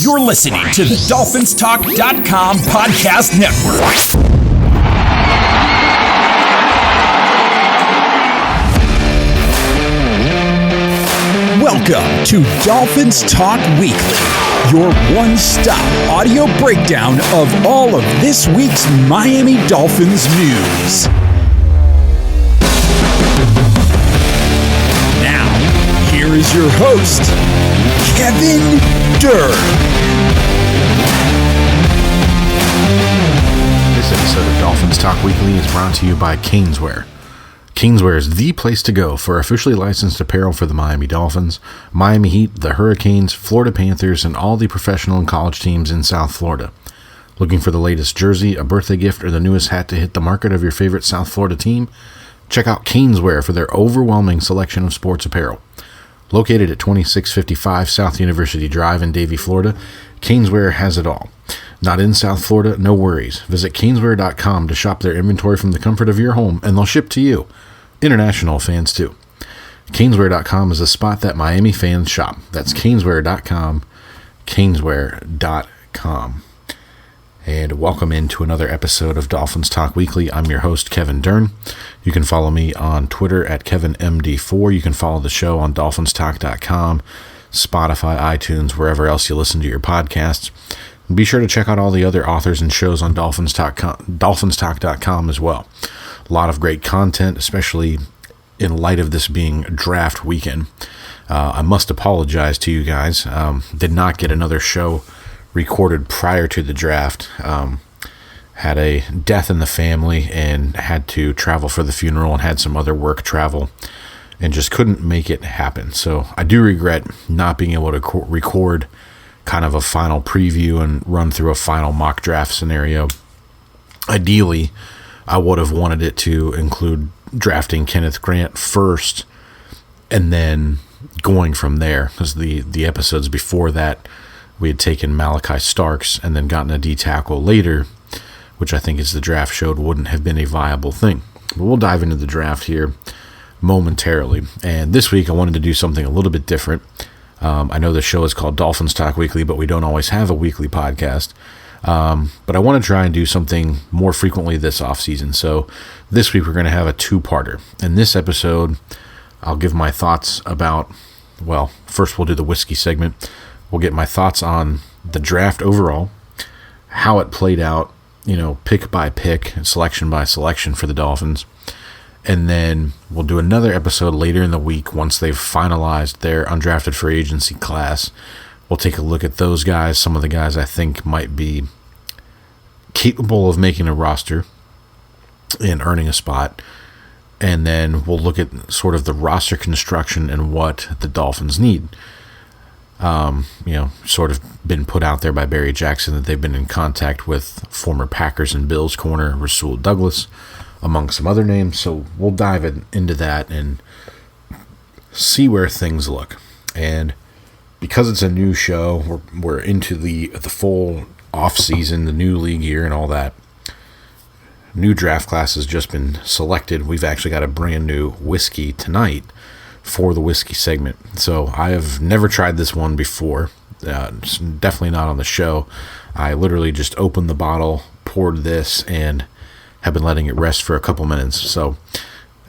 You're listening to the DolphinsTalk.com podcast network. Welcome to Dolphins Talk Weekly, your one-stop audio breakdown of all of this week's Miami Dolphins news. Now, here is your host, Kevin Durr. This episode of Dolphins Talk Weekly is brought to you by Caneswear. Caneswear is the place to go for officially licensed apparel for the Miami Dolphins, Miami Heat, the Hurricanes, Florida Panthers, and all the professional and college teams in South Florida. Looking for the latest jersey, a birthday gift, or the newest hat to hit the market of your favorite South Florida team? Check out Caneswear for their overwhelming selection of sports apparel. Located at 2655 South University Drive in Davie, Florida, Caneswear has it all. Not in South Florida? No worries. Visit Caneswear.com to shop their inventory from the comfort of your home, and they'll ship to you. International fans, too. Caneswear.com is a spot that Miami fans shop. That's Caneswear.com, Caneswear.com. And welcome into another episode of Dolphins Talk Weekly. I'm your host, Kevin Dern. You can follow me on Twitter at KevinMD4. You can follow the show on DolphinsTalk.com, Spotify, iTunes, wherever else you listen to your podcasts. And be sure to check out all the other authors and shows on DolphinsTalk.com as well. A lot of great content, especially in light of this being draft weekend. I must apologize to you guys. Did not get another show recorded prior to the draft. Had a death in the family and had to travel for the funeral and had some other work travel and just couldn't make it happen. So I do regret not being able to record kind of a final preview and run through a final mock draft scenario. Ideally, I would have wanted it to include drafting Kenneth Grant first and then going from there, because the episodes before that, we had taken Malachi Starks and then gotten a D-tackle later, which I think, as the draft showed, wouldn't have been a viable thing. But we'll dive into the draft here momentarily. And this week, I wanted to do something a little bit different. I know the show is called Dolphins Talk Weekly, but we don't always have a weekly podcast. But I want to try and do something more frequently this offseason. So this week, we're going to have a two-parter. In this episode, I'll give my thoughts about, well, first we'll do the whiskey segment. We'll get my thoughts on the draft overall, how it played out, pick by pick, selection by selection for the Dolphins. And then we'll do another episode later in the week once they've finalized their undrafted free agency class. We'll take a look at those guys, some of the guys I think might be capable of making a roster and earning a spot. And then we'll look at sort of the roster construction and what the Dolphins need. Sort of been put out there by Barry Jackson that they've been in contact with former Packers and Bills corner Rasul Douglas, among some other names. So we'll dive into that and see where things look. And because it's a new show, we're into the full off season, the new league year, and all that. New draft class has just been selected. We've actually got a brand new whiskey tonight for the whiskey segment. So I have never tried this one before. Definitely not on the show. I literally just opened the bottle, poured this, and have been letting it rest for a couple minutes. So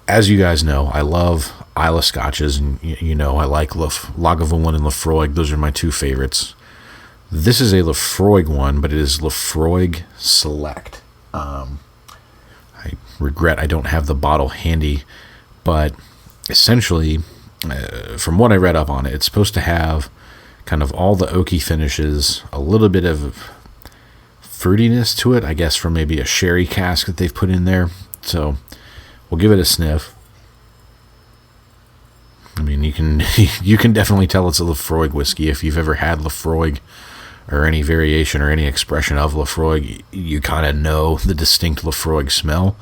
as you guys know, I love Islay Scotches, and I like Lagavulin and Lafroig. Those are my two favorites. This is a Lafroig one, but it is Lafroig Select. I regret I don't have the bottle handy, but essentially, from what I read up on it, it's supposed to have kind of all the oaky finishes, a little bit of fruitiness to it, I guess, from maybe a sherry cask that they've put in there. So we'll give it a sniff. I mean, you can definitely tell it's a Lafroig whiskey. If you've ever had Lafroig or any variation or any expression of Lafroig, you kind of know the distinct Lafroig smell.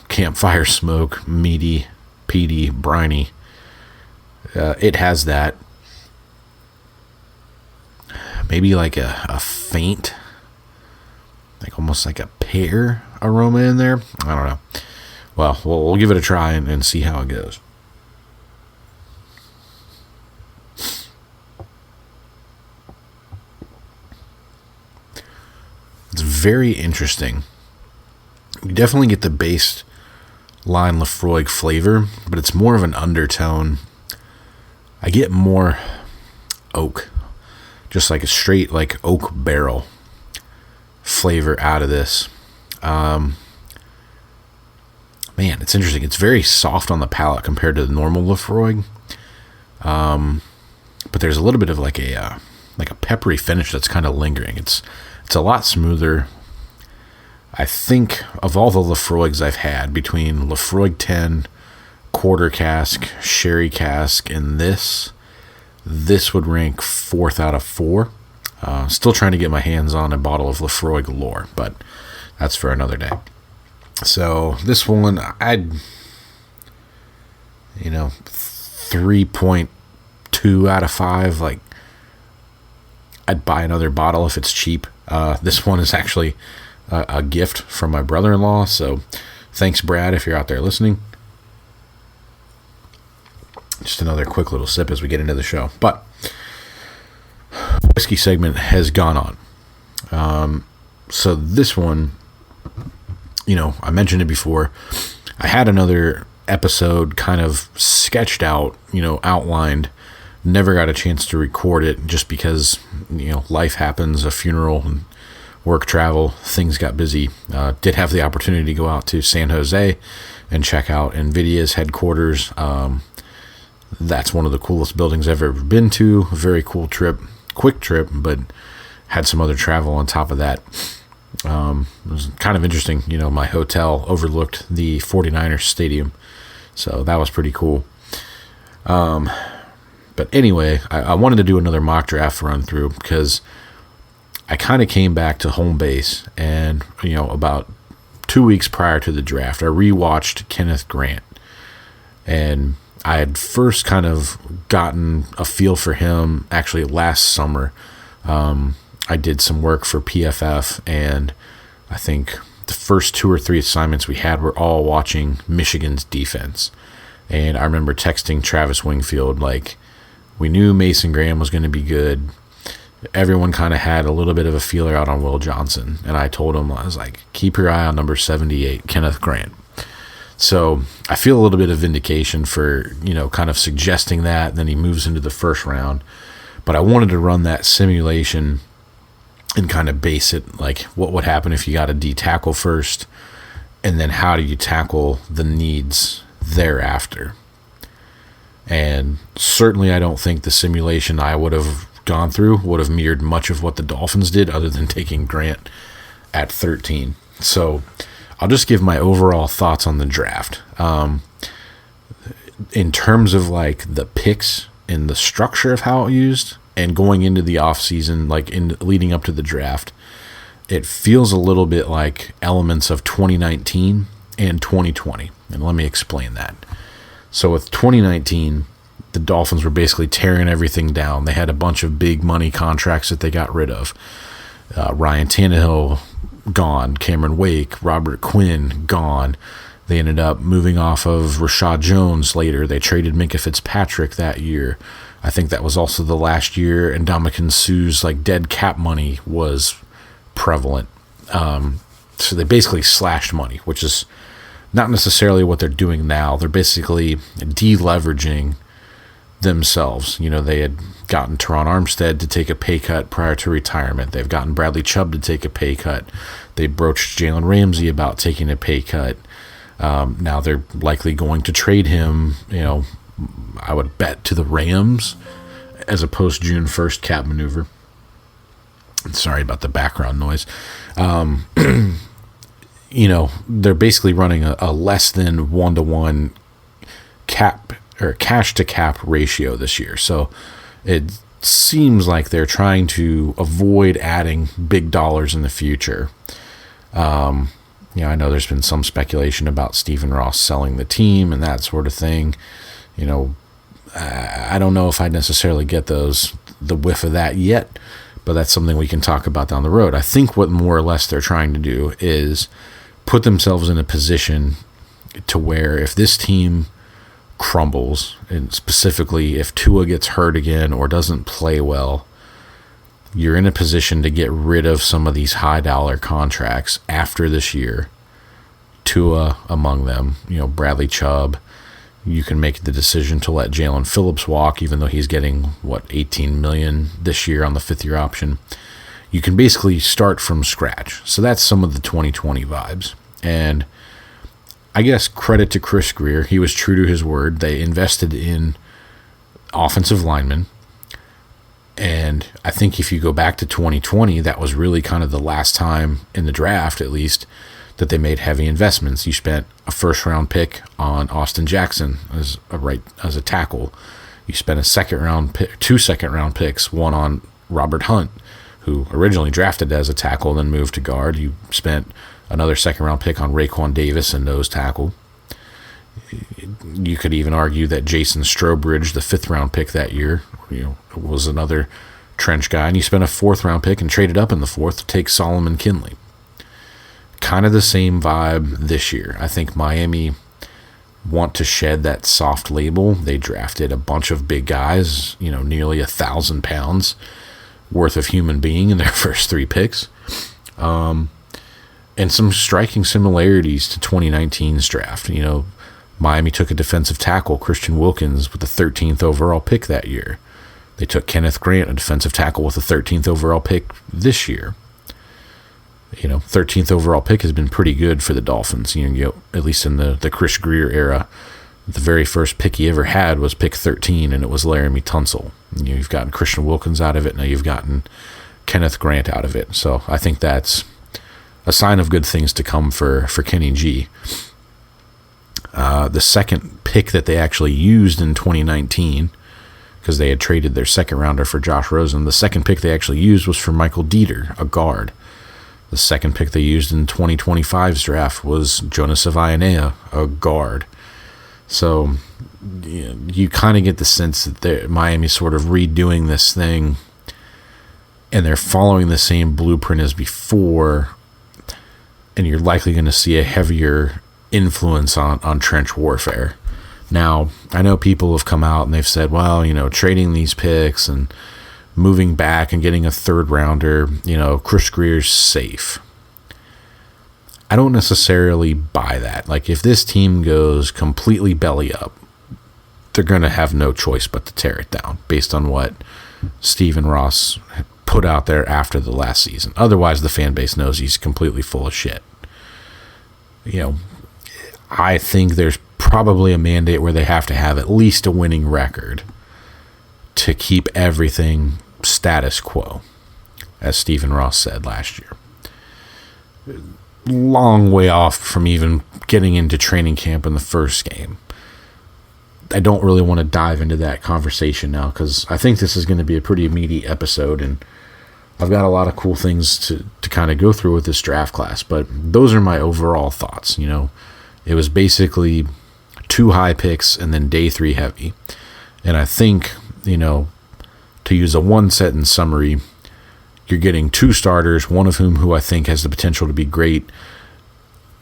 Campfire smoke, meaty, peaty, briny. It has that. Maybe like a faint, like almost like a pear aroma in there. I don't know. Well, we'll give it a try and see how it goes. It's very interesting. You definitely get the baseline Lafroig flavor, but it's more of an undertone. I get more oak, just like a straight like oak barrel flavor out of this. Man, it's interesting. It's very soft on the palate compared to the normal Lafroig. But there's a little bit of like a peppery finish that's kind of lingering. It's a lot smoother. I think of all the Lafroigs I've had, between Lafroig 10, quarter cask, sherry cask, and this would rank 4th out of 4. Still trying to get my hands on a bottle of Lafroig Lore, but that's for another day. So this one, I'd 3.2 out of 5. Like, I'd buy another bottle if it's cheap. This one is actually a gift from my brother-in-law, so thanks, Brad, if you're out there listening. Just another quick little sip as we get into the show. But whiskey segment has gone on. So this one, I mentioned it before. I had another episode kind of sketched out, outlined. Never got a chance to record it just because, life happens, a funeral and work travel, things got busy. Did have the opportunity to go out to San Jose and check out NVIDIA's headquarters. That's one of the coolest buildings I've ever been to. Very cool trip, quick trip, but had some other travel on top of that. It was kind of interesting. My hotel overlooked the 49ers stadium, so that was pretty cool. But anyway, I wanted to do another mock draft run through because I kind of came back to home base, and about 2 weeks prior to the draft, I rewatched Kenneth Grant, and I had first kind of gotten a feel for him actually last summer. I did some work for PFF, and I think the first 2 or 3 assignments we had were all watching Michigan's defense. And I remember texting Travis Wingfield, like, we knew Mason Graham was going to be good. Everyone kind of had a little bit of a feeler out on Will Johnson. And I told him, I was like, keep your eye on number 78, Kenneth Grant. So I feel a little bit of vindication for, kind of suggesting that. And then he moves into the first round. But I wanted to run that simulation and kind of base it, like, what would happen if you got a D tackle first, and then how do you tackle the needs thereafter. And certainly I don't think the simulation I would have gone through would have mirrored much of what the Dolphins did, other than taking Grant at 13. So I'll just give my overall thoughts on the draft. In terms of like the picks and the structure of how it used, and going into the offseason, like in leading up to the draft, it feels a little bit like elements of 2019 and 2020. And let me explain that. So with 2019, the Dolphins were basically tearing everything down. They had a bunch of big money contracts that they got rid of. Ryan Tannehill gone, Cameron Wake, Robert Quinn gone. They ended up moving off of Rashad Jones later. They traded Minkah Fitzpatrick that year. I think that was also the last year, and Ndamukong Suh's like dead cap money was prevalent. So they basically slashed money, which is not necessarily what they're doing now. They're basically deleveraging themselves. They had gotten Teron Armstead to take a pay cut prior to retirement. They've gotten Bradley Chubb to take a pay cut. They broached Jalen Ramsey about taking a pay cut. Now they're likely going to trade him, I would bet, to the Rams as a post-June 1st cap maneuver. Sorry about the background noise. They're basically running a less than 1-to-1 cap or cash to cap ratio this year. So it seems like they're trying to avoid adding big dollars in the future. I know there's been some speculation about Stephen Ross selling the team and that sort of thing. I don't know if I necessarily get the whiff of that yet, but that's something we can talk about down the road. I think what more or less they're trying to do is put themselves in a position to where if this team crumbles, and specifically if Tua gets hurt again or doesn't play well, you're in a position to get rid of some of these high dollar contracts after this year. Tua among them, Bradley Chubb. You can make the decision to let Jalen Phillips walk, even though he's getting, $18 million this year on the 5th-year option. You can basically start from scratch. So that's some of the 2020 vibes. And I guess credit to Chris Grier. He was true to his word. They invested in offensive linemen. And I think if you go back to 2020, that was really kind of the last time in the draft, at least, that they made heavy investments. You spent a first-round pick on Austin Jackson as a tackle. You spent two second-round picks, one on Robert Hunt, who originally drafted as a tackle, then moved to guard. You spent another second-round pick on Raekwon Davis, a nose tackle. You could even argue that Jason Strowbridge, the 5th-round pick that year, was another trench guy. And you spent a 4th-round pick and traded up in the 4th to take Solomon Kinley. Kind of the same vibe this year. I think Miami want to shed that soft label. They drafted a bunch of big guys, nearly 1,000 pounds worth of human being in their first 3 picks. And some striking similarities to 2019's draft. Miami took a defensive tackle, Christian Wilkins, with the 13th overall pick that year. They took Kenneth Grant, a defensive tackle, with the 13th overall pick this year. 13th overall pick has been pretty good for the Dolphins. At least in the Chris Grier era, the very first pick he ever had was pick 13, and it was Laramie Tunsil. You've gotten Christian Wilkins out of it. Now you've gotten Kenneth Grant out of it. So I think that's a sign of good things to come for Kenny G. The second pick that they actually used in 2019, because they had traded their second rounder for Josh Rosen, the second pick they actually used was for Michael Dieter, a guard. The second pick they used in 2025's draft was Jonas Avayanea, a guard. So you kind of get the sense that Miami's sort of redoing this thing, and they're following the same blueprint as before, and you're likely going to see a heavier influence on trench warfare. Now, I know people have come out and they've said, well, trading these picks and moving back and getting a 3rd rounder, Chris Grier's safe. I don't necessarily buy that. Like, if this team goes completely belly up, they're going to have no choice but to tear it down based on what Stephen Ross put out there after the last season. Otherwise, the fan base knows he's completely full of shit. I think there's probably a mandate where they have to have at least a winning record to keep everything status quo, as Stephen Ross said last year. Long way off from even getting into training camp in the first game. I don't really want to dive into that conversation now, because I think this is going to be a pretty meaty episode, and I've got a lot of cool things to kind of go through with this draft class, but those are my overall thoughts. It was basically 2 high picks and then day 3 heavy. And I think, to use a 1-sentence summary, you're getting 2 starters, one of who I think has the potential to be great,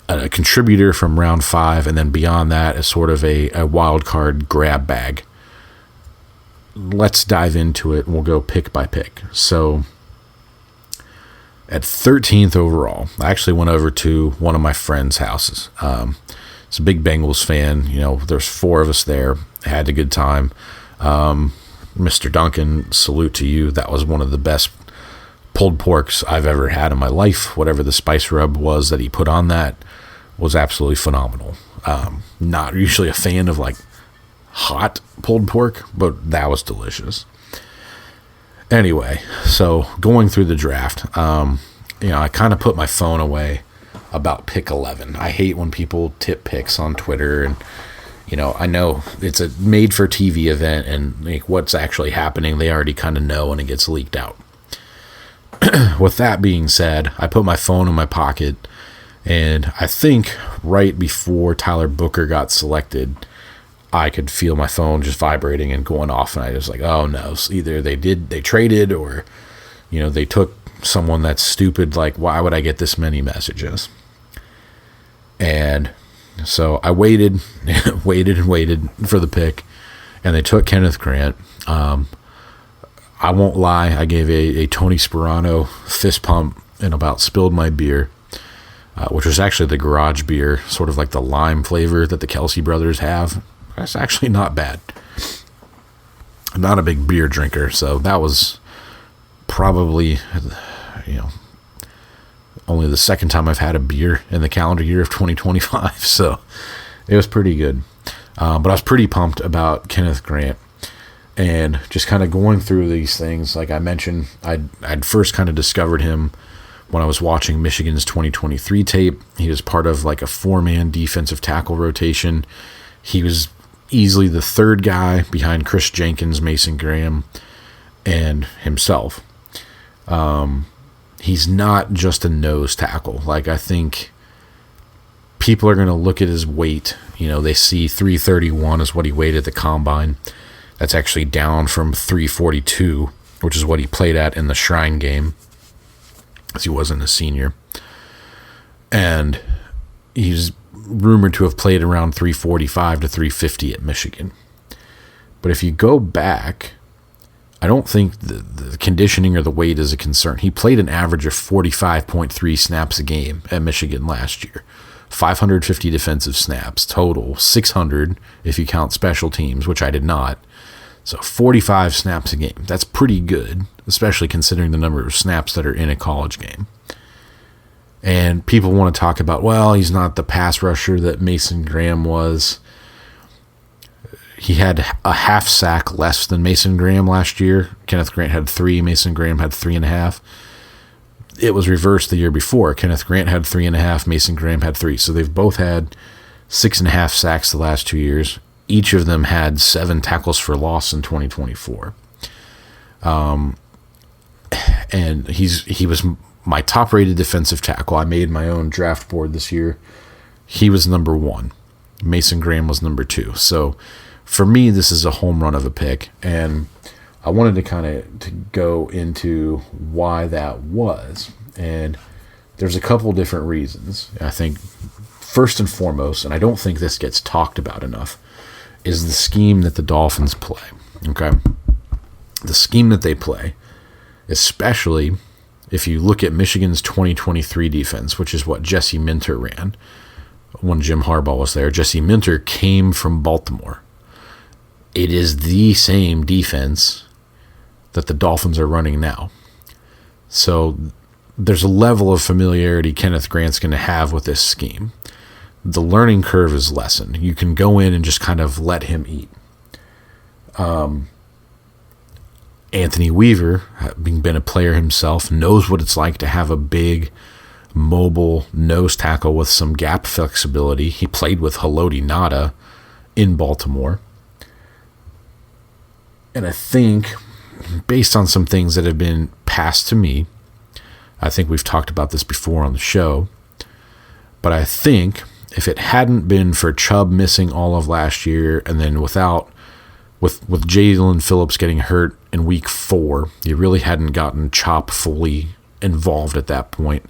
a contributor from round 5, and then beyond that is sort of a wild card grab bag. Let's dive into it, and we'll go pick by pick. So at 13th overall, I actually went over to one of my friends' houses. He's a big Bengals fan. There's 4 of us there. Had a good time. Mr. Duncan, salute to you. That was one of the best pulled porks I've ever had in my life. Whatever the spice rub was that he put on that was absolutely phenomenal. Not usually a fan of hot pulled pork, but that was delicious. Anyway, so going through the draft, I kind of put my phone away about pick 11. I hate when people tip picks on Twitter, and I know it's a made-for-TV event, and what's actually happening, they already kind of know, and it gets leaked out. With that being said, I put my phone in my pocket, and I think right before Tyler Booker got selected, I could feel my phone just vibrating and going off, and I was like, oh no, so either they traded, or they took someone that's stupid. Why would I get this many messages? And so I waited waited for the pick, and they took Kenneth Grant. I won't lie, I gave a Tony Sperano fist pump and about spilled my beer, which was actually the garage beer, sort of like the lime flavor that the Kelsey brothers have. That's actually not bad. I'm not a big beer drinker, so that was probably, only the second time I've had a beer in the calendar year of 2025, so it was pretty good. But I was pretty pumped about Kenneth Grant. And just kind of going through these things, like I mentioned, I'd first kind of discovered him when I was watching Michigan's 2023 tape. He was part of like a 4-man defensive tackle rotation. He was easily the third guy behind Chris Jenkins, Mason Graham, and himself. He's not just a nose tackle. Like, I think people are going to look at his weight. They see 331 is what he weighed at the combine. That's actually down from 342, which is what he played at in the Shrine game, as he wasn't a senior. And he's rumored to have played around 345 to 350 at Michigan. But if you go back, I don't think the conditioning or the weight is a concern. He played an average of 45.3 snaps a game at Michigan last year. 550 defensive snaps total, 600 if you count special teams, which I did not. So 45 snaps a game. That's pretty good, especially considering the number of snaps that are in a college game. And people want to talk about, well, he's not the pass rusher that Mason Graham was. He had a half sack less than Mason Graham last year. Kenneth Grant had 3. Mason Graham had 3.5. It was reversed the year before. Kenneth Grant had 3.5. Mason Graham had 3. So they've both had 6.5 sacks the last 2 years. Each of them had 7 tackles for loss in 2024. And he was my top-rated defensive tackle. I made my own draft board this year. He was number 1. Mason Graham was number 2. So for me, this is a home run of a pick. And I wanted to kind of go into why that was. And there's a couple different reasons. I think first and foremost, and I don't think this gets talked about enough, is the scheme that the Dolphins play. Okay? The scheme that they play, especially if you look at Michigan's 2023 defense, which is what Jesse Minter ran when Jim Harbaugh was there. Jesse Minter came from Baltimore. It is the same defense that the Dolphins are running now. So there's a level of familiarity Kenneth Grant's going to have with this scheme. The learning curve is lessened. You can go in and just kind of let him eat. Anthony Weaver, having been a player himself, knows what it's like to have a big, mobile nose tackle with some gap flexibility. He played with Haloti Ngata in Baltimore. And I think, based on some things that have been passed to me, I think we've talked about this before on the show, but I think if it hadn't been for Chubb missing all of last year, and then with Jalen Phillips getting hurt in week 4, you really hadn't gotten Chop fully involved at that point.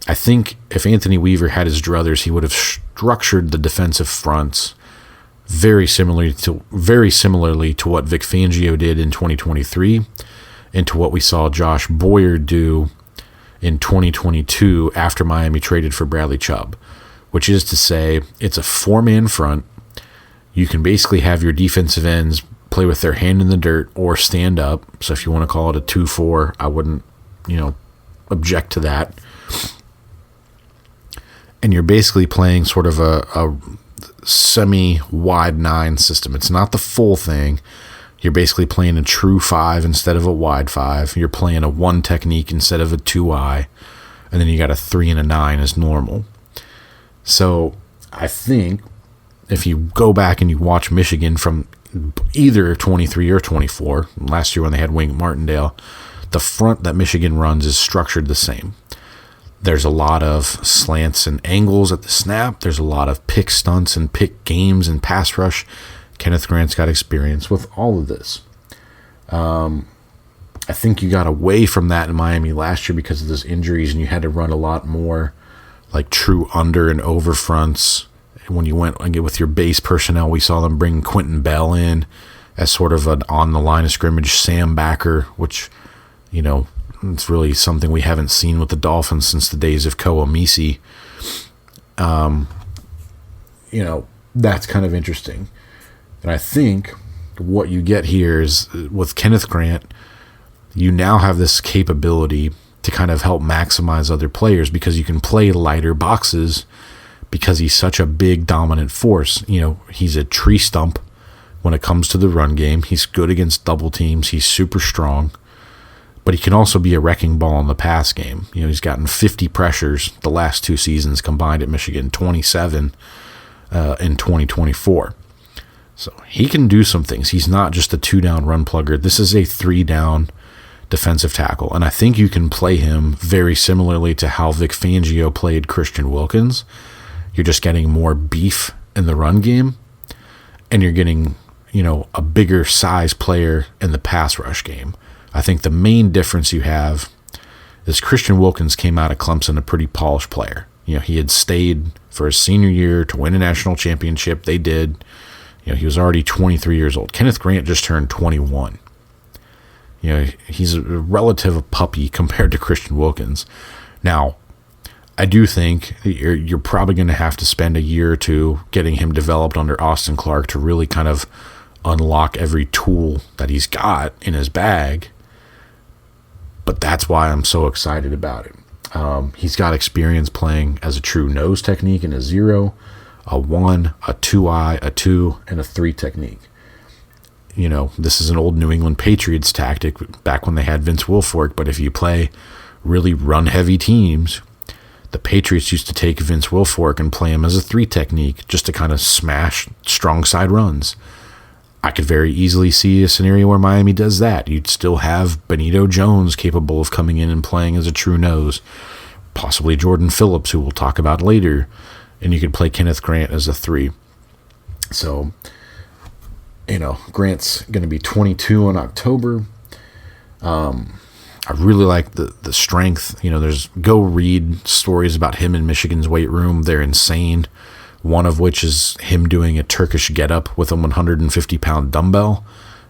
I think if Anthony Weaver had his druthers, he would have structured the defensive fronts very similarly to what Vic Fangio did in 2023 and to what we saw Josh Boyer do in 2022 after Miami traded for Bradley Chubb, which is to say it's a 4-man front. You can basically have your defensive ends play with their hand in the dirt or stand up. So if you want to call it a 2-4, I wouldn't, object to that. And you're basically playing sort of a semi-wide 9 system. It's not the full thing. You're basically playing a true 5 instead of a wide 5. You're playing a 1 technique instead of a 2-eye. And then you got a 3 and a 9 as normal. So I think if you go back and you watch Michigan from either 23 or 24, last year when they had Wink Martindale, the front that Michigan runs is structured the same. There's a lot of slants and angles at the snap. There's a lot of pick stunts and pick games and pass rush. Kenneth Grant's got experience with all of this. I think you got away from that in Miami last year because of those injuries, and you had to run a lot more like true under and over fronts. When you went with your base personnel, we saw them bring Quentin Bell in as sort of an on the line of scrimmage Sam backer, which, it's really something we haven't seen with the Dolphins since the days of Koomisi. That's kind of interesting. And I think what you get here is with Kenneth Grant, you now have this capability to kind of help maximize other players because you can play lighter boxes because he's such a big dominant force. He's a tree stump when it comes to the run game. He's good against double teams. He's super strong. But he can also be a wrecking ball in the pass game. He's gotten 50 pressures the last 2 seasons combined at Michigan, 27 in 2024. So he can do some things. He's not just a 2-down run plugger. This is a 3-down defensive tackle. And I think you can play him very similarly to how Vic Fangio played Christian Wilkins. You're just getting more beef in the run game, and you're getting, a bigger size player in the pass rush game. I think the main difference you have is Christian Wilkins came out of Clemson a pretty polished player. He had stayed for his senior year to win a national championship. They did. He was already 23 years old. Kenneth Grant just turned 21. He's a relative puppy compared to Christian Wilkins. Now, I do think you're probably going to have to spend a year or two getting him developed under Austin Clark to really kind of unlock every tool that he's got in his bag. But that's why I'm so excited about it. He's got experience playing as a true nose technique in a 0, a 1, a 2-eye, a 2, and a 3 technique. This is an old New England Patriots tactic back when they had Vince Wilfork, but if you play really run-heavy teams, the Patriots used to take Vince Wilfork and play him as a 3 technique just to kind of smash strong side runs. I could very easily see a scenario where Miami does that. You'd still have Benito Jones capable of coming in and playing as a true nose, possibly Jordan Phillips, who we'll talk about later, and you could play Kenneth Grant as a 3. So, Grant's going to be 22 in October. I really like the strength. Go read stories about him in Michigan's weight room. They're insane. One of which is him doing a Turkish getup with a 150-pound dumbbell.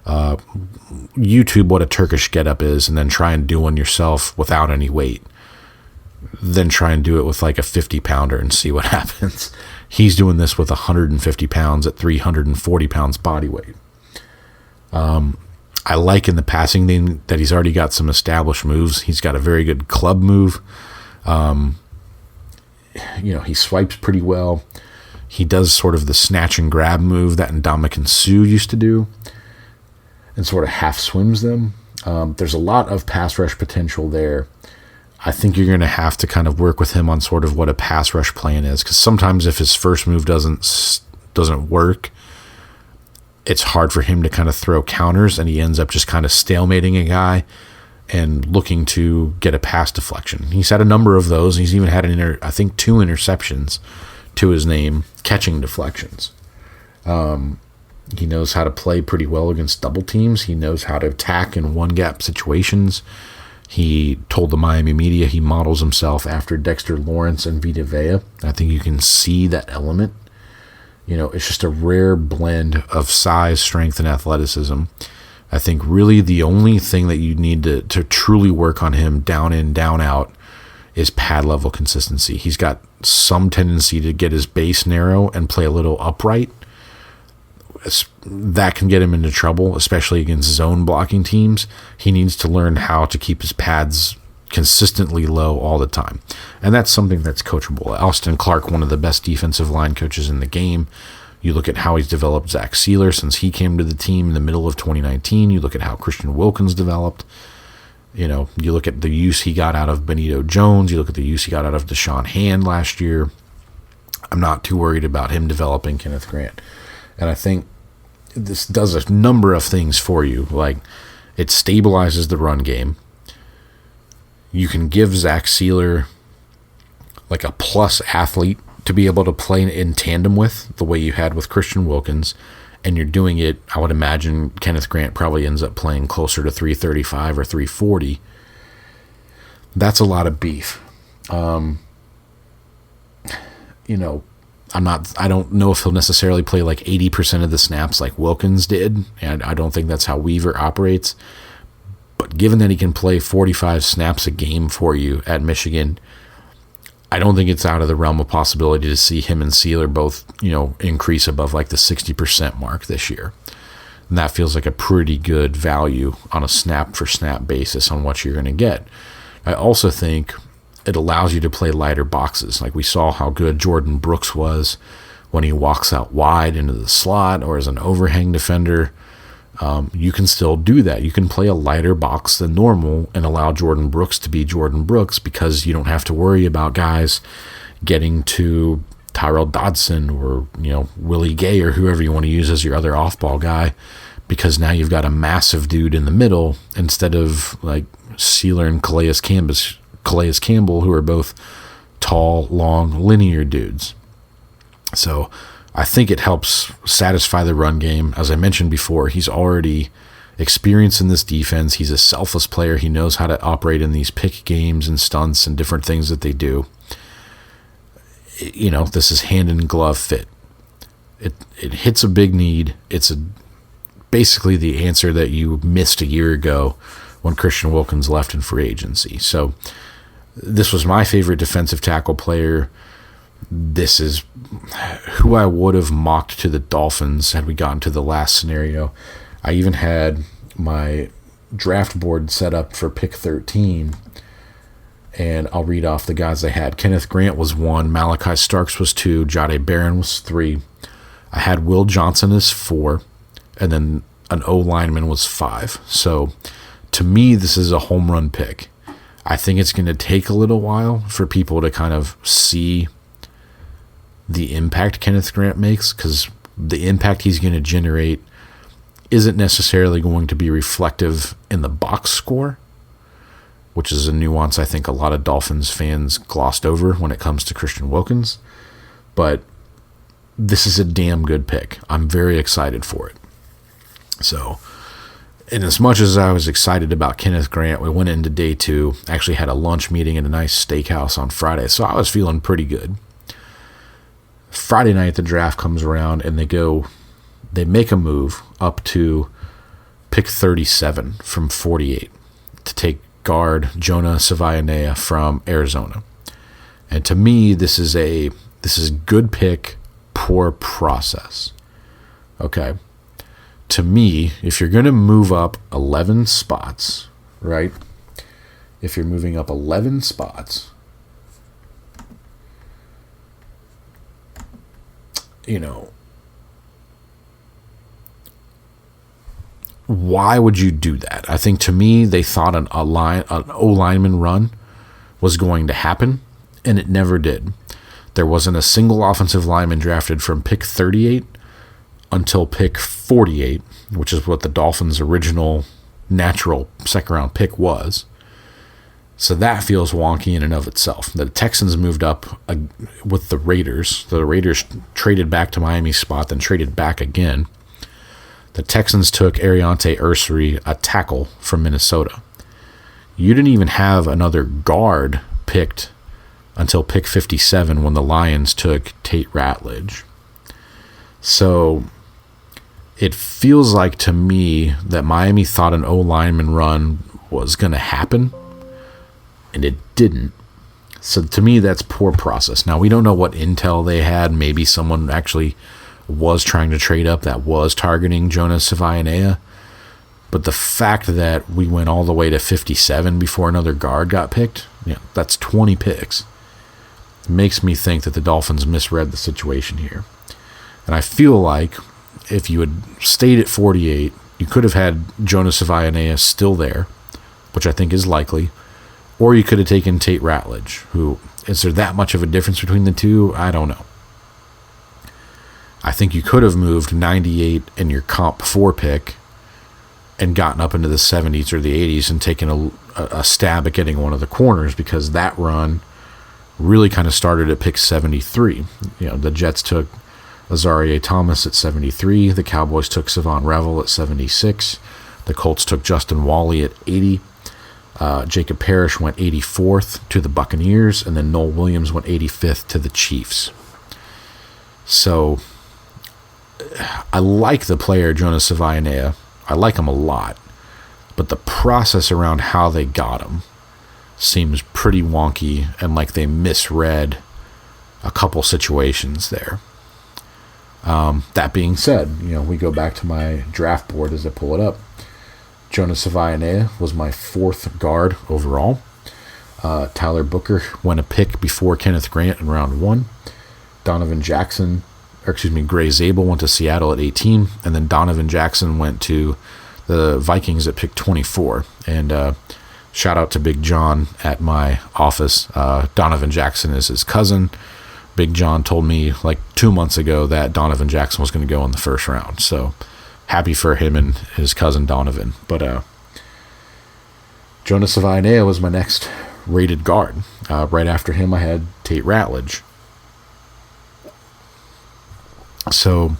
YouTube what a Turkish getup is, and then try and do one yourself without any weight. Then try and do it with like a 50-pounder and see what happens. He's doing this with 150 pounds at 340 pounds body weight. I like in the passing game that he's already got some established moves. He's got a very good club move. He swipes pretty well. He does sort of the snatch and grab move that Ndamukong Suh used to do and sort of half swims them. There's a lot of pass rush potential there. I think you're going to have to kind of work with him on sort of what a pass rush plan is, because sometimes if his first move doesn't work, it's hard for him to kind of throw counters, and he ends up just kind of stalemating a guy and looking to get a pass deflection. He's had a number of those. He's even had 2 interceptions to his name, catching deflections. He knows how to play pretty well against double teams. He knows how to attack in one-gap situations. He told the Miami media he models himself after Dexter Lawrence and Vita Vea. I think you can see that element. It's just a rare blend of size, strength, and athleticism. I think really the only thing that you need to truly work on him down in, down out is pad level consistency. He's got some tendency to get his base narrow and play a little upright. That can get him into trouble, especially against zone blocking teams. He needs to learn how to keep his pads consistently low all the time. And that's something that's coachable. Austin Clark, one of the best defensive line coaches in the game. You look at how he's developed Zach Sealer since he came to the team in the middle of 2019. You look at how Christian Wilkins developed. You look at the use he got out of Benito Jones. You look at the use he got out of Deshaun Hand last year. I'm not too worried about him developing Kenneth Grant. And I think this does a number of things for you. Like, it stabilizes the run game. You can give Zach Sealer like a plus athlete to be able to play in tandem with, the way you had with Christian Wilkins. And you're doing it, I would imagine Kenneth Grant probably ends up playing closer to 335 or 340. That's a lot of beef. I don't know if he'll necessarily play like 80% of the snaps like Wilkins did, and I don't think that's how Weaver operates. But given that he can play 45 snaps a game for you at Michigan, I don't think it's out of the realm of possibility to see him and Sealer both, increase above like the 60% mark this year. And that feels like a pretty good value on a snap-for-snap basis on what you're going to get. I also think it allows you to play lighter boxes. Like we saw how good Jordan Brooks was when he walks out wide into the slot or as an overhang defender. You can still do that. You can play a lighter box than normal and allow Jordan Brooks to be Jordan Brooks because you don't have to worry about guys getting to Tyrell Dodson or, Willie Gay or whoever you want to use as your other off-ball guy, because now you've got a massive dude in the middle instead of like Sealer and Calais Campbell, who are both tall, long, linear dudes. So I think it helps satisfy the run game. As I mentioned before, he's already experienced in this defense. He's a selfless player. He knows how to operate in these pick games and stunts and different things that they do. This is hand in glove fit. It hits a big need. It's basically the answer that you missed a year ago when Christian Wilkins left in free agency. So this was my favorite defensive tackle player. This is who I would have mocked to the Dolphins had we gotten to the last scenario. I even had my draft board set up for pick 13, and I'll read off the guys I had. Kenneth Grant was 1, Malachi Starks was 2, Jahdae Barron was 3. I had Will Johnson as 4, and then an O lineman was 5. So to me, this is a home run pick. I think it's going to take a little while for people to kind of see the impact Kenneth Grant makes, because the impact he's going to generate isn't necessarily going to be reflective in the box score, which is a nuance I think a lot of Dolphins fans glossed over when it comes to Christian Wilkins. But this is a damn good pick. I'm very excited for it. So, and as much as I was excited about Kenneth Grant, we went into day 2, actually had a lunch meeting at a nice steakhouse on Friday, so I was feeling pretty good. Friday night, the draft comes around, and they make a move up to pick 37 from 48 to take guard Jonah Savayanea from Arizona. And to me, this is good pick, poor process. Okay. To me, if you're going to move up 11 spots, right? If you're moving up 11 spots, why would you do that? I think to me, they thought an O-lineman run was going to happen, and it never did. There wasn't a single offensive lineman drafted from pick 38 until pick 48, which is what the Dolphins' original natural second-round pick was. So that feels wonky in and of itself. The Texans moved up with the Raiders. The Raiders traded back to Miami's spot, then traded back again. The Texans took Ariante Ursary, a tackle from Minnesota. You didn't even have another guard picked until pick 57 when the Lions took Tate Ratledge. So it feels like to me that Miami thought an O-lineman run was going to happen, and it didn't. So to me, that's poor process. Now, we don't know what intel they had. Maybe someone actually was trying to trade up that was targeting Jonah Savayanea. But the fact that we went all the way to 57 before another guard got picked, that's 20 picks. It makes me think that the Dolphins misread the situation here. And I feel like if you had stayed at 48, you could have had Jonah Savayanea still there, which I think is likely, or you could have taken Tate Ratledge, who, is there that much of a difference between the two? I don't know. I think you could have moved 98 in your comp 4 pick and gotten up into the 70s or the 80s and taken a stab at getting one of the corners, because that run really kind of started at pick 73. The Jets took Azareye'h Thomas at 73. The Cowboys took Savon Revel at 76. The Colts took Justin Wally at 80. Jacob Parrish went 84th to the Buccaneers, and then Noel Williams went 85th to the Chiefs. So I like the player Jonas Savaianea. I like him a lot. But the process around how they got him seems pretty wonky and like they misread a couple situations there. That being said, we go back to my draft board as I pull it up. Jonas Savaianea was my 4th guard overall. Tyler Booker went a pick before Kenneth Grant in round 1. Gray Zabel went to Seattle at 18, and then Donovan Jackson went to the Vikings at pick 24. And shout out to Big John at my office. Donovan Jackson is his cousin. Big John told me like 2 months ago that Donovan Jackson was going to go in the first round. So happy for him and his cousin Donovan. But Jonas Savaianea was my next rated guard. Right after him, I had Tate Ratledge. So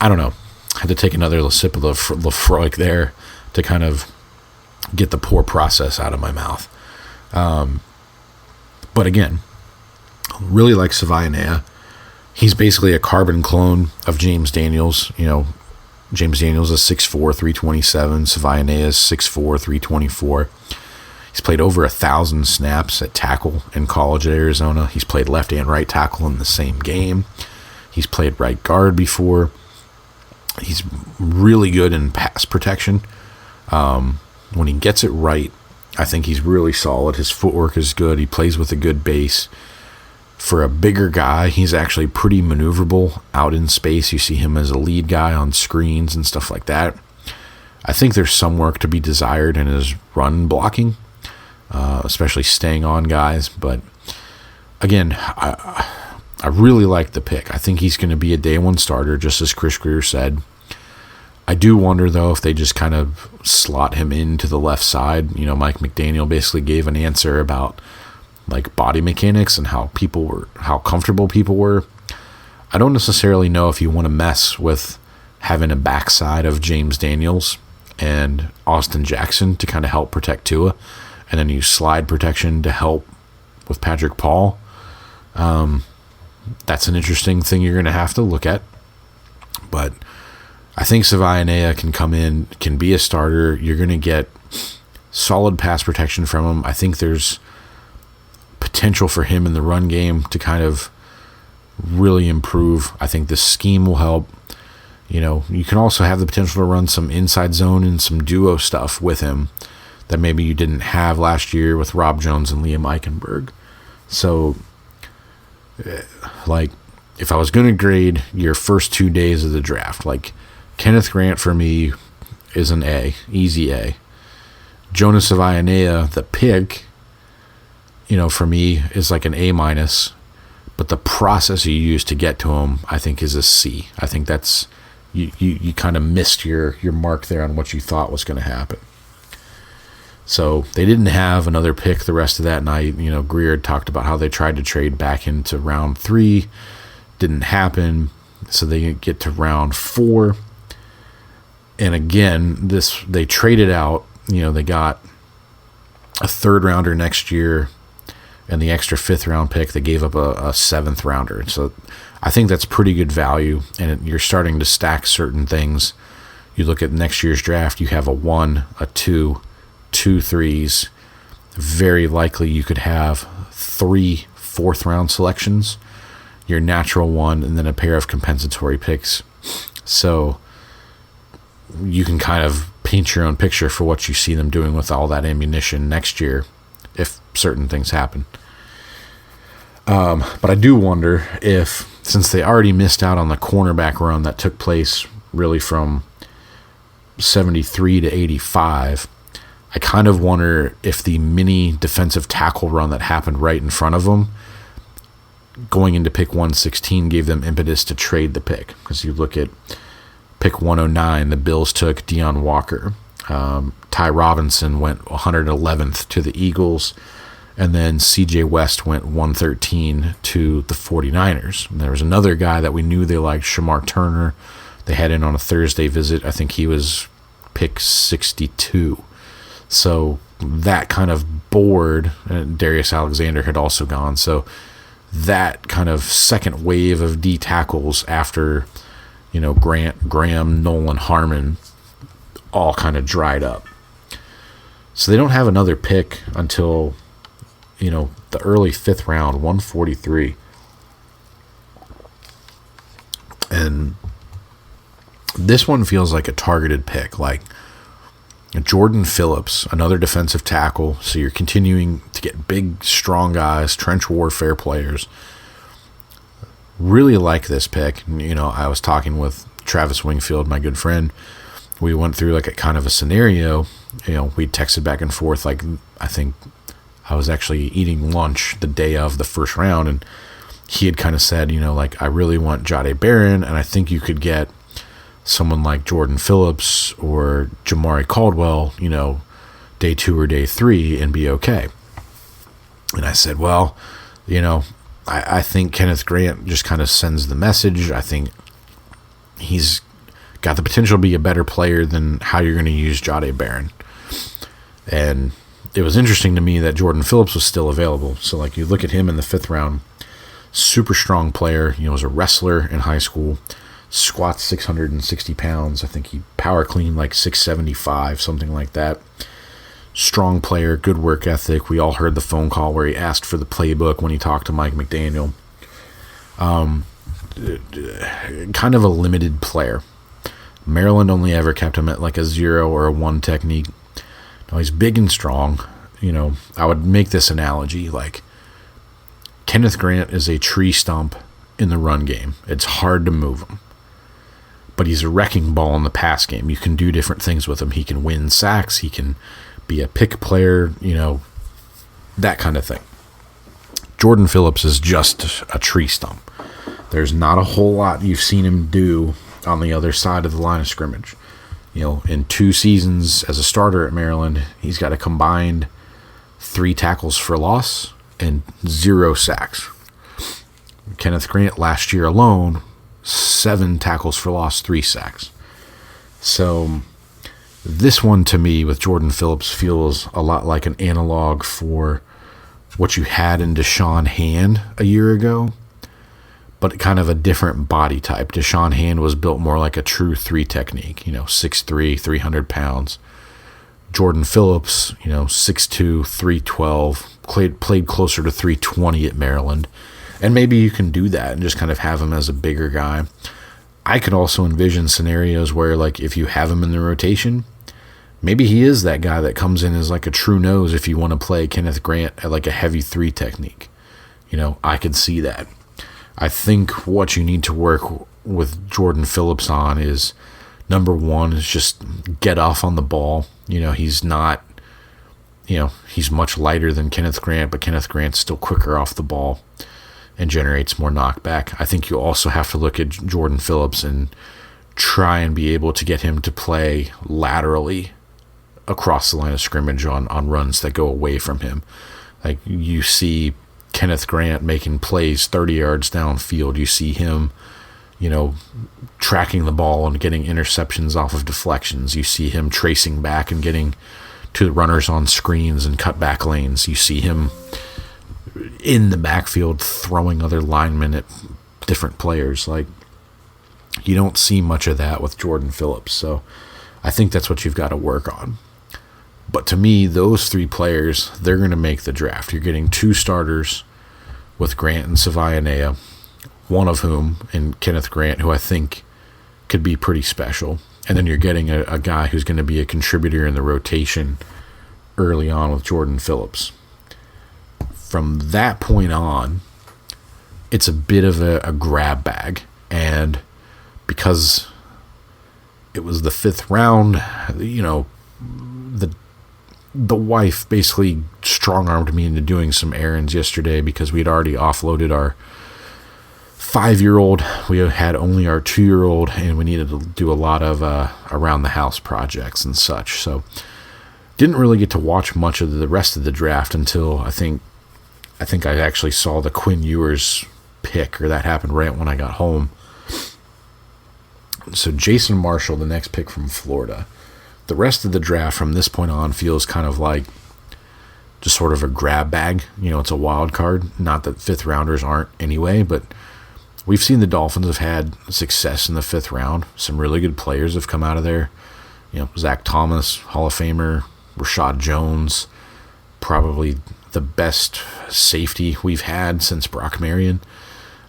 I don't know. I had to take another sip of Lafroig there to kind of get the poor process out of my mouth. But again, really like Savaianea. He's basically a carbon clone of James Daniels. James Daniels is 6'4", 327. Savaianea is 6'4", 324. He's played over 1,000 snaps at tackle in college at Arizona. He's played left and right tackle in the same game. He's played right guard before. He's really good in pass protection. When he gets it right, I think he's really solid. His footwork is good. He plays with a good base. For a bigger guy, he's actually pretty maneuverable out in space. You see him as a lead guy on screens and stuff like that. I think there's some work to be desired in his run blocking, especially staying on guys. But again, I really like the pick. I think he's going to be a day one starter, just as Chris Greer said. I do wonder, though, if they just kind of slot him into the left side. Mike McDaniel basically gave an answer about like body mechanics and how comfortable people were. I don't necessarily know if you want to mess with having a backside of James Daniels and Austin Jackson to kind of help protect Tua, and then use slide protection to help with Patrick Paul. That's an interesting thing you're going to have to look at. But I think Savaianea can come in, can be a starter. You're going to get solid pass protection from him. I think there's potential for him in the run game to kind of really improve. I think the scheme will help. You can also have the potential to run some inside zone and some duo stuff with him that maybe you didn't have last year with Rob Jones and Liam Eichenberg. So, like, if I was going to grade your first 2 days of the draft, like, Kenneth Grant for me is an A, easy A. Jonas Savaianea, the pick, for me is like an A-, but the process you use to get to him, I think, is a C. I think that's, you kind of missed your mark there on what you thought was going to happen. So they didn't have another pick the rest of that night. Greer talked about how they tried to trade back into round 3. Didn't happen. So they get to round 4. And again, they traded out. They got a 3rd rounder next year and the extra 5th round pick. They gave up a 7th rounder. So I think that's pretty good value. And you're starting to stack certain things. You look at next year's draft, you have a 1, a 2, 2 3s. Very likely you could have 3 4th round selections, your natural 1, and then a pair of compensatory picks. So you can kind of paint your own picture for what you see them doing with all that ammunition next year if certain things happen. But I do wonder if, since they already missed out on the cornerback run that took place really from 73 to 85, I kind of wonder if the mini defensive tackle run that happened right in front of them going into pick 116 gave them impetus to trade the pick. Because you look at pick 109, the Bills took Deion Walker. Ty Robinson went 111th to the Eagles. And then C.J. West went 113 to the 49ers. And there was another guy that we knew they liked, Shamar Turner. They had in on a Thursday visit. I think he was pick 62. So that kind of board, and Darius Alexander had also gone. So that kind of second wave of D tackles after, Grant, Graham, Nolan, Harmon all kind of dried up. So they don't have another pick until, the early 5th round, 143. And this one feels like a targeted pick, like Jordan Phillips, another defensive tackle. So you're continuing to get big, strong guys, trench warfare players. Really like this pick. I was talking with Travis Wingfield, my good friend. We went through like a kind of a scenario. We texted back and forth. Like, I think I was actually eating lunch the day of the first round, and he had kind of said, I really want Jahdae Barron, and I think you could get someone like Jordan Phillips or Jamari Caldwell, day 2 or day 3 and be okay. And I said, well, I think Kenneth Grant just kind of sends the message. I think he's got the potential to be a better player than how you're going to use Jahdae Barron. And it was interesting to me that Jordan Phillips was still available. So, like, you look at him in the 5th round, super strong player, was a wrestler in high school, squats 660 pounds. I think he power cleaned like 675, something like that. Strong player, good work ethic. We all heard the phone call where he asked for the playbook when he talked to Mike McDaniel. Kind of a limited player. Maryland only ever kept him at like a 0 or a 1 technique. Now he's big and strong. I would make this analogy like Kenneth Grant is a tree stump in the run game. It's hard to move him. But he's a wrecking ball in the pass game. You can do different things with him. He can win sacks. He can be a pick player, that kind of thing. Jordan Phillips is just a tree stump. There's not a whole lot you've seen him do on the other side of the line of scrimmage. In 2 seasons as a starter at Maryland, he's got a combined 3 tackles for loss and 0 sacks. Kenneth Grant last year alone, 7 tackles for loss, 3 sacks. So this one to me with Jordan Phillips feels a lot like an analog for what you had in Deshaun Hand a year ago, but kind of a different body type. Deshaun Hand was built more like a true 3 technique, 6'3", 300 pounds. Jordan Phillips, 6'2", 312, played closer to 320 at Maryland. And maybe you can do that and just kind of have him as a bigger guy. I could also envision scenarios where, like, if you have him in the rotation, maybe he is that guy that comes in as like a true nose if you want to play Kenneth Grant at like a heavy 3 technique. I could see that. I think what you need to work with Jordan Phillips on is, number 1 is just get off on the ball. He's not, he's much lighter than Kenneth Grant, but Kenneth Grant's still quicker off the ball and generates more knockback. I think you also have to look at Jordan Phillips and try and be able to get him to play laterally across the line of scrimmage on runs that go away from him. Like, you see Kenneth Grant making plays 30 yards downfield. You see him, tracking the ball and getting interceptions off of deflections. You see him tracing back and getting to the runners on screens and cutback lanes. You see him in the backfield throwing other linemen at different players. Like, you don't see much of that with Jordan Phillips. So I think that's what you've got to work on. But to me, those 3 players, they're going to make the draft. You're getting 2 starters with Grant and Savaianea, one of whom, in Kenneth Grant, who I think could be pretty special. And then you're getting a guy who's going to be a contributor in the rotation early on with Jordan Phillips. From that point on, it's a bit of a grab bag. And because it was the 5th round, the wife basically strong-armed me into doing some errands yesterday because we'd already offloaded our 5-year-old. We had only our 2-year-old, and we needed to do a lot of around-the-house projects and such. So didn't really get to watch much of the rest of the draft until I think I actually saw the Quinn Ewers pick, or that happened right when I got home. So Jason Marshall, the next pick from Florida. The rest of the draft from this point on feels kind of like just sort of a grab bag. It's a wild card. Not that fifth rounders aren't anyway, but we've seen the Dolphins have had success in the fifth round. Some really good players have come out of there. Zach Thomas, Hall of Famer, Rashad Jones, probably the best safety we've had since Brock Marion.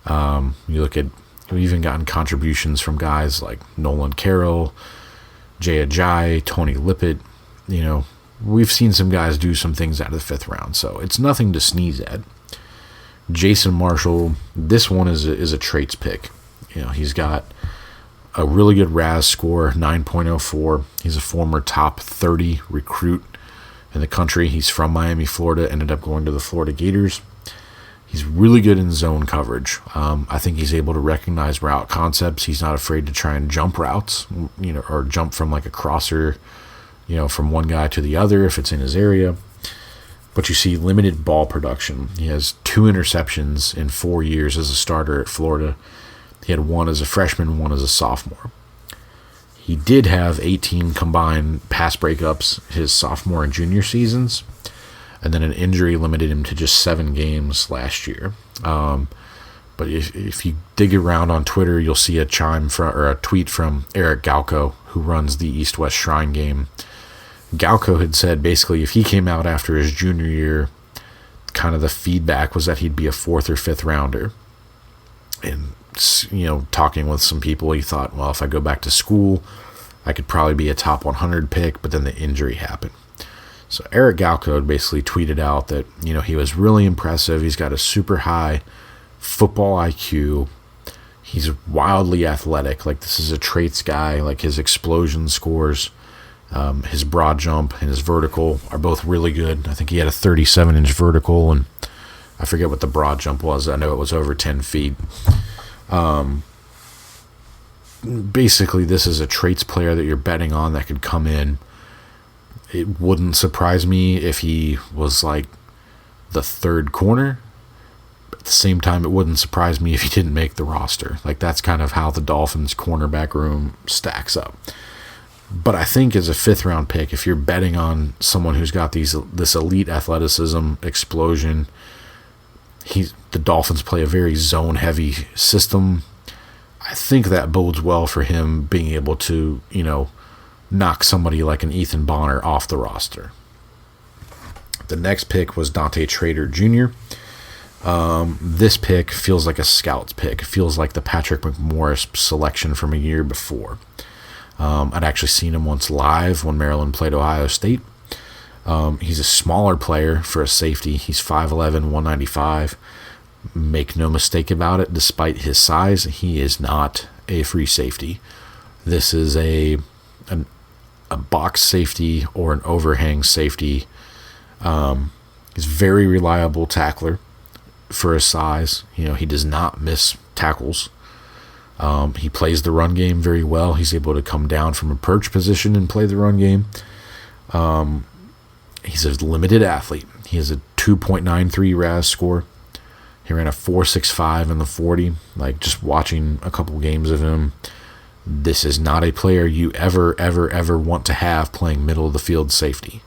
You look at, we've even gotten contributions from guys like Nolan Carroll, Jay Ajayi, Tony Lippett. We've seen some guys do some things out of the fifth round, so it's nothing to sneeze at. Jason Marshall, this one is a traits pick. He's got a really good RAS score, 9.04. He's a former top 30 recruit in the country. He's from Miami, Florida, ended up going to the Florida Gators. He's really good in zone coverage. I think he's able to recognize route concepts. He's not afraid to try and jump routes, or jump from like a crosser, from one guy to the other if it's in his area. But you see limited ball production. He has 2 interceptions in 4 years as a starter at Florida. He had 1 as a freshman, 1 as a sophomore. He did have 18 combined pass breakups his sophomore and junior seasons, and then an injury limited him to just 7 games last year. But if you dig around on Twitter, you'll see a tweet from Eric Galko, who runs the East-West Shrine game. Galko had said basically if he came out after his junior year, kind of the feedback was that he'd be a 4th or 5th rounder. And talking with some people, he thought, well, if I go back to school, I could probably be a top 100 pick, but then the injury happened. So Eric Galko basically tweeted out that, he was really impressive. He's got a super high football IQ. He's wildly athletic. Like, this is a traits guy. Like, his explosion scores, his broad jump and his vertical are both really good. I think he had a 37-inch vertical, and I forget what the broad jump was. I know it was over 10 feet. Basically, this is a traits player that you're betting on that could come in. It wouldn't surprise me if he was like the 3rd corner. At the same time, it wouldn't surprise me if he didn't make the roster. Like, that's kind of how the Dolphins cornerback room stacks up. But I think as a 5th round pick, if you're betting on someone who's got this elite athleticism, explosion, the Dolphins play a very zone-heavy system. I think that bodes well for him being able to, knock somebody like an Ethan Bonner off the roster. The next pick was Dante Trader Jr. This pick feels like a scout's pick. It feels like the Patrick McMorris selection from a year before. I'd actually seen him once live when Maryland played Ohio State. He's a smaller player for a safety. He's 5'11", 195. Make no mistake about it, despite his size, he is not a free safety. This is a box safety or an overhang safety. He's a very reliable tackler for his size. He does not miss tackles. He plays the run game very well. He's able to come down from a perch position and play the run game. He's a limited athlete. He has a 2.93 RAS score. He ran a 4.65 in the 40. Like, just watching a couple games of him, this is not a player you ever want to have playing middle of the field safety.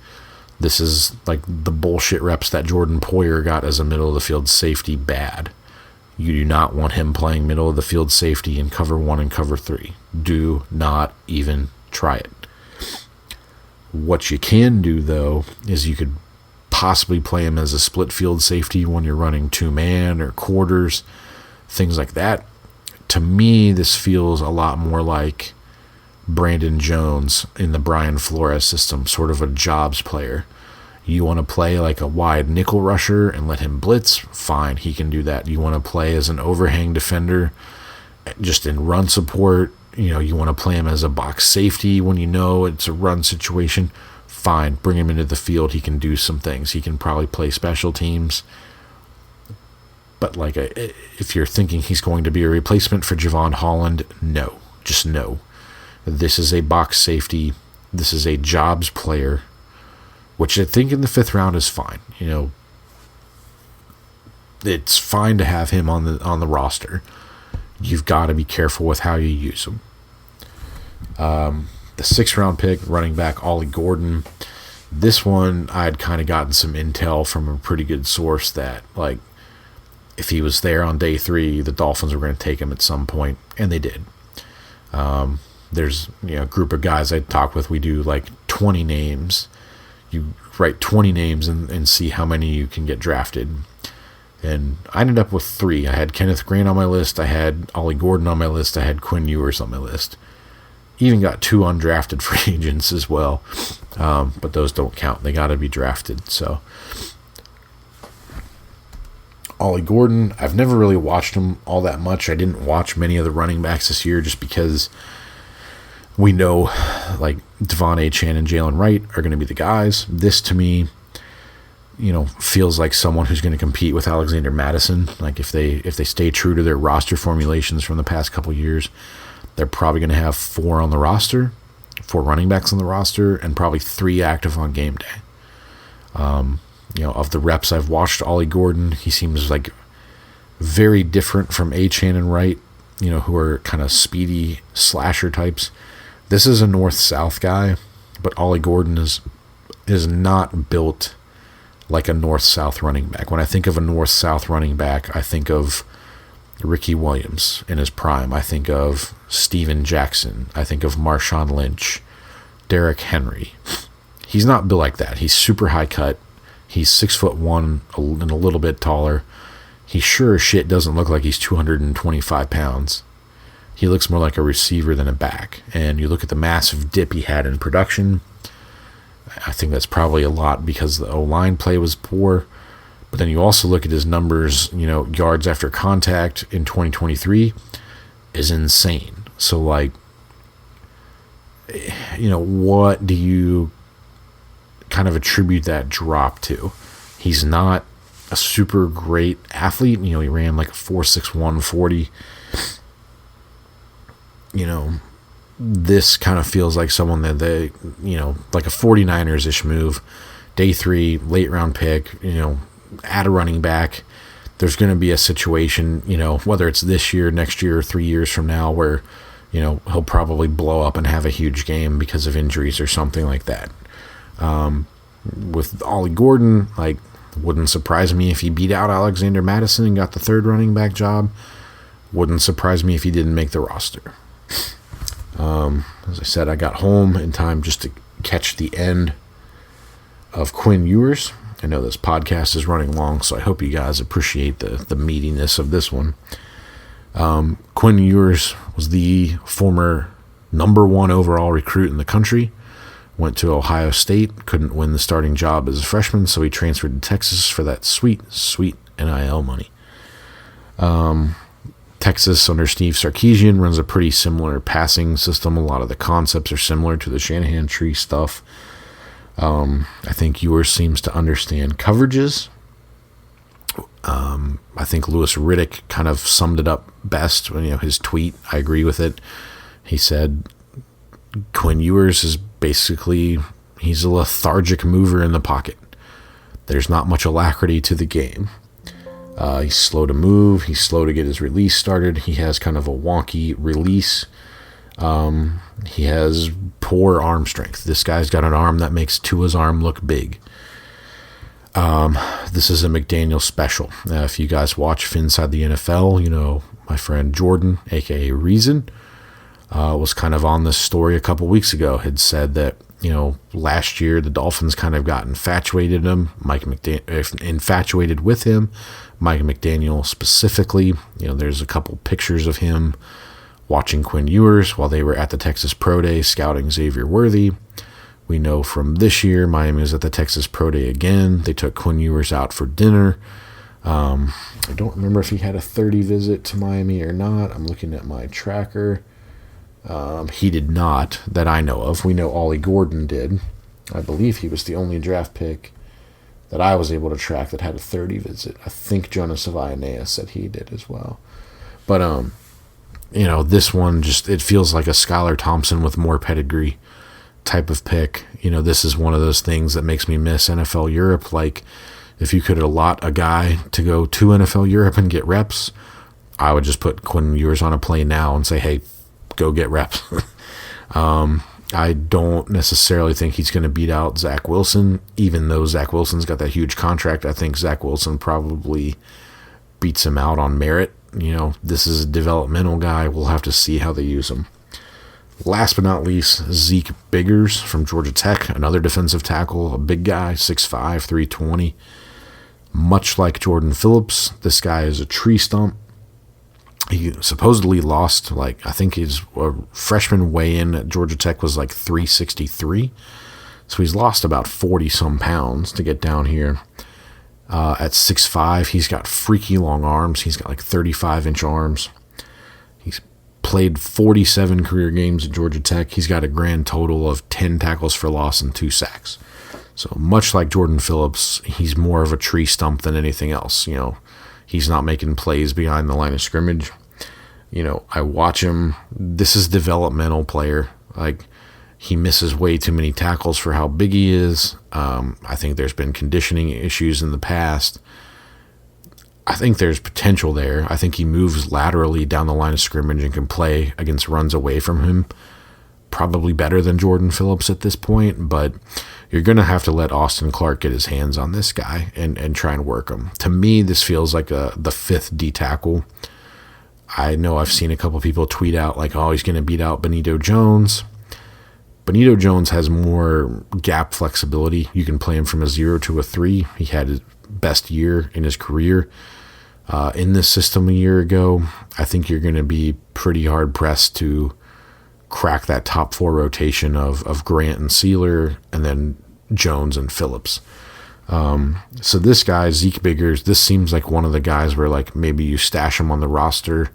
This is like the bullshit reps that Jordan Poyer got as a middle of the field safety bad. You do not want him playing middle of the field safety in cover 1 and cover 3. Do not even try it. What you can do, though, is you could possibly play him as a split field safety when you're running 2-man or quarters, things like that. To me, this feels a lot more like Brandon Jones in the Brian Flores system, sort of a jobs player. You want to play like a wide nickel rusher and let him blitz? Fine, he can do that. You want to play as an overhang defender, just in run support? You want to play him as a box safety when you know it's a run situation? Fine, bring him into the field. He can do some things. He can probably play special teams. But if you're thinking he's going to be a replacement for Javon Holland, no. Just no. This is a box safety. This is a jobs player, which I think in the 5th round is fine. It's fine to have him on the roster. You've got to be careful with how you use him. The 6th round pick, running back Ollie Gordon. This one, I'd kind of gotten some intel from a pretty good source that, like, if he was there on day 3, the Dolphins were going to take him at some point, and they did. There's a group of guys I talk with. We do like 20 names. You write 20 names and see how many you can get drafted. And I ended up with 3. I had Kenneth Grant on my list. I had Ollie Gordon on my list. I had Quinn Ewers on my list. Even got 2 undrafted free agents as well. But those don't count. They got to be drafted. So Ollie Gordon, I've never really watched him all that much. I didn't watch many of the running backs this year just because we know like Devon Achane and Jalen Wright are going to be the guys. This to me, feels like someone who's going to compete with Alexander Mattison. Like if they stay true to their roster formulations from the past couple years, they're probably going to have 4 on the roster, 4 running backs on the roster, and probably 3 active on game day. Of the reps I've watched Ollie Gordon, he seems like very different from Achane and Wright, who are kind of speedy slasher types. This is a north-south guy, but Ollie Gordon is not built like a north-south running back. When I think of a north-south running back, I think of Ricky Williams in his prime. I think of Steven Jackson. I think of Marshawn Lynch, Derrick Henry. He's not built like that. He's super high cut. He's 6'1" and a little bit taller. He sure as shit doesn't look like he's 225 pounds. He looks more like a receiver than a back. And you look at the massive dip he had in production, I think that's probably a lot because the O-line play was poor. But then you also look at his numbers, yards after contact in 2023 is insane. So, like, what do you kind of attribute that drop to? He's not a super great athlete. He ran like a 4.61 40. This kind of feels like someone that they, like a 49ers-ish move. Day 3, late round pick, add a running back. There's going to be a situation, whether it's this year, next year, or 3 years from now where, he'll probably blow up and have a huge game because of injuries or something like that. With Ollie Gordon, like, wouldn't surprise me if he beat out Alexander Mattison and got the 3rd running back job. Wouldn't surprise me if he didn't make the roster. As I said, I got home in time just to catch the end of Quinn Ewers. I know this podcast is running long, so I hope you guys appreciate the meatiness of this one. Quinn Ewers was the former number 1 overall recruit in the country. Went to Ohio State, couldn't win the starting job as a freshman, so he transferred to Texas for that sweet, sweet NIL money. Texas under Steve Sarkisian runs a pretty similar passing system. A lot of the concepts are similar to the Shanahan tree stuff. I think Ewers seems to understand coverages. I think Louis Riddick kind of summed it up best. His tweet, I agree with it. He said Quinn Ewers is basically, he's a lethargic mover in the pocket. There's not much alacrity to the game. He's slow to move. He's slow to get his release started. He has kind of a wonky release. He has poor arm strength. This guy's got an arm that makes Tua's arm look big. This is a McDaniel special. If you guys watch Inside the NFL, my friend Jordan, a.k.a. Reason, was kind of on this story a couple weeks ago, had said that, last year the Dolphins kind of got infatuated with him. Mike McDaniel specifically. There's a couple pictures of him watching Quinn Ewers while they were at the Texas Pro Day scouting Xavier Worthy. We know from this year, Miami was at the Texas Pro Day again. They took Quinn Ewers out for dinner. I don't remember if he had a 30 visit to Miami or not. I'm looking at my tracker. He did not, that I know of. We know Ollie Gordon did. I believe he was the only draft pick that I was able to track that had a 30 visit. I think Jonas Avayanea said he did as well. But, this one just, it feels like a Skylar Thompson with more pedigree type of pick. This is one of those things that makes me miss NFL Europe. Like, if you could allot a guy to go to NFL Europe and get reps, I would just put Quinn Ewers on a plane now and say, hey, go get reps. I don't necessarily think he's going to beat out Zach Wilson, even though Zach Wilson's got that huge contract. I think Zach Wilson probably beats him out on merit. This is a developmental guy. We'll have to see how they use him. Last but not least, Zeke Biggers from Georgia Tech, another defensive tackle, a big guy, 6'5", 320. Much like Jordan Phillips, this guy is a tree stump. He supposedly lost, I think his freshman weigh-in at Georgia Tech was 363. So he's lost about 40-some pounds to get down here. At 6'5", he's got freaky long arms. He's got 35-inch arms. He's played 47 career games at Georgia Tech. He's got a grand total of 10 tackles for loss and 2 sacks. So much like Jordan Phillips, he's more of a tree stump than anything else. He's not making plays behind the line of scrimmage. I watch him. This is developmental player. He misses way too many tackles for how big he is. I think there's been conditioning issues in the past. I think there's potential there. I think he moves laterally down the line of scrimmage and can play against runs away from him. Probably better than Jordan Phillips at this point, but you're going to have to let Austin Clark get his hands on this guy and try and work him. To me, this feels like the fifth D tackle. I know I've seen a couple people tweet out he's going to beat out Benito Jones. Benito Jones has more gap flexibility. You can play him from a 0 to a 3. He had his best year in his career in this system a year ago. I think you're going to be pretty hard-pressed to crack that top 4 rotation of Grant and Sealer, and then Jones and Phillips. So this guy, Zeke Biggers, this seems like one of the guys where maybe you stash him on the roster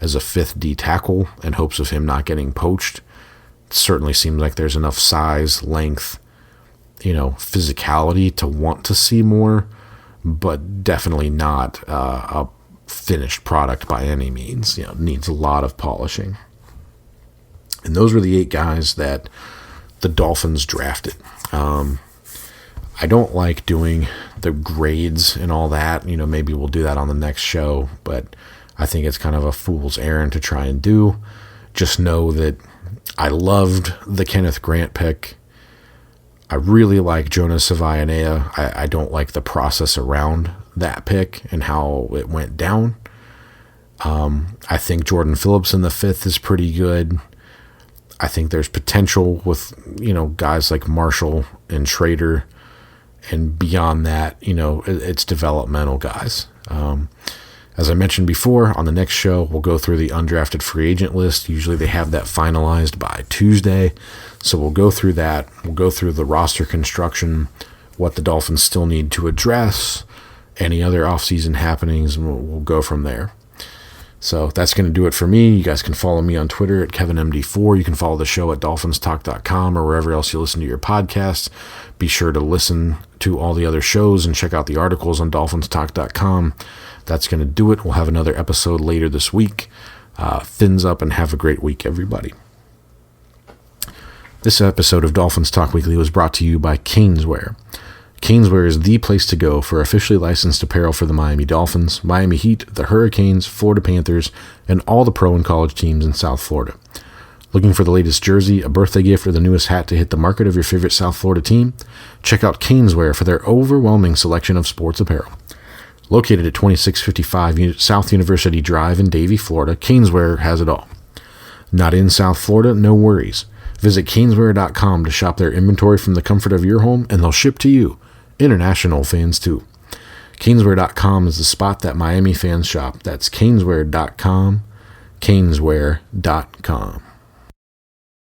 as a 5th D tackle in hopes of him not getting poached. It certainly seems like there's enough size, length, physicality to want to see more, but definitely not a finished product by any means. Needs a lot of polishing. And those were the 8 guys that the Dolphins drafted. I don't like doing the grades and all that. Maybe we'll do that on the next show, but I think it's kind of a fool's errand to try and do. Just know that I loved the Kenneth Grant pick. I really like Jonas Savaianea. I don't like the process around that pick and how it went down. I think Jordan Phillips in the 5th is pretty good. I think there's potential with, guys like Marshall and Schrader. And beyond that, it's developmental guys. As I mentioned before, on the next show, we'll go through the undrafted free agent list. Usually they have that finalized by Tuesday. So we'll go through that. We'll go through the roster construction, what the Dolphins still need to address, any other offseason happenings, and we'll go from there. So that's going to do it for me. You guys can follow me on Twitter at KevinMD4. You can follow the show at DolphinsTalk.com or wherever else you listen to your podcasts. Be sure to listen to all the other shows and check out the articles on DolphinsTalk.com. That's going to do it. We'll have another episode later this week. Fins up and have a great week, everybody. This episode of Dolphins Talk Weekly was brought to you by Caneswear. Caneswear is the place to go for officially licensed apparel for the Miami Dolphins, Miami Heat, the Hurricanes, Florida Panthers, and all the pro and college teams in South Florida. Looking for the latest jersey, a birthday gift, or the newest hat to hit the market of your favorite South Florida team? Check out Caneswear for their overwhelming selection of sports apparel. Located at 2655 South University Drive in Davie, Florida, Caneswear has it all. Not in South Florida? No worries. Visit Caneswear.com to shop their inventory from the comfort of your home, and they'll ship to you. International fans too. Caneswear.com is the spot that Miami fans shop. That's Caneswear.com. Caneswear.com.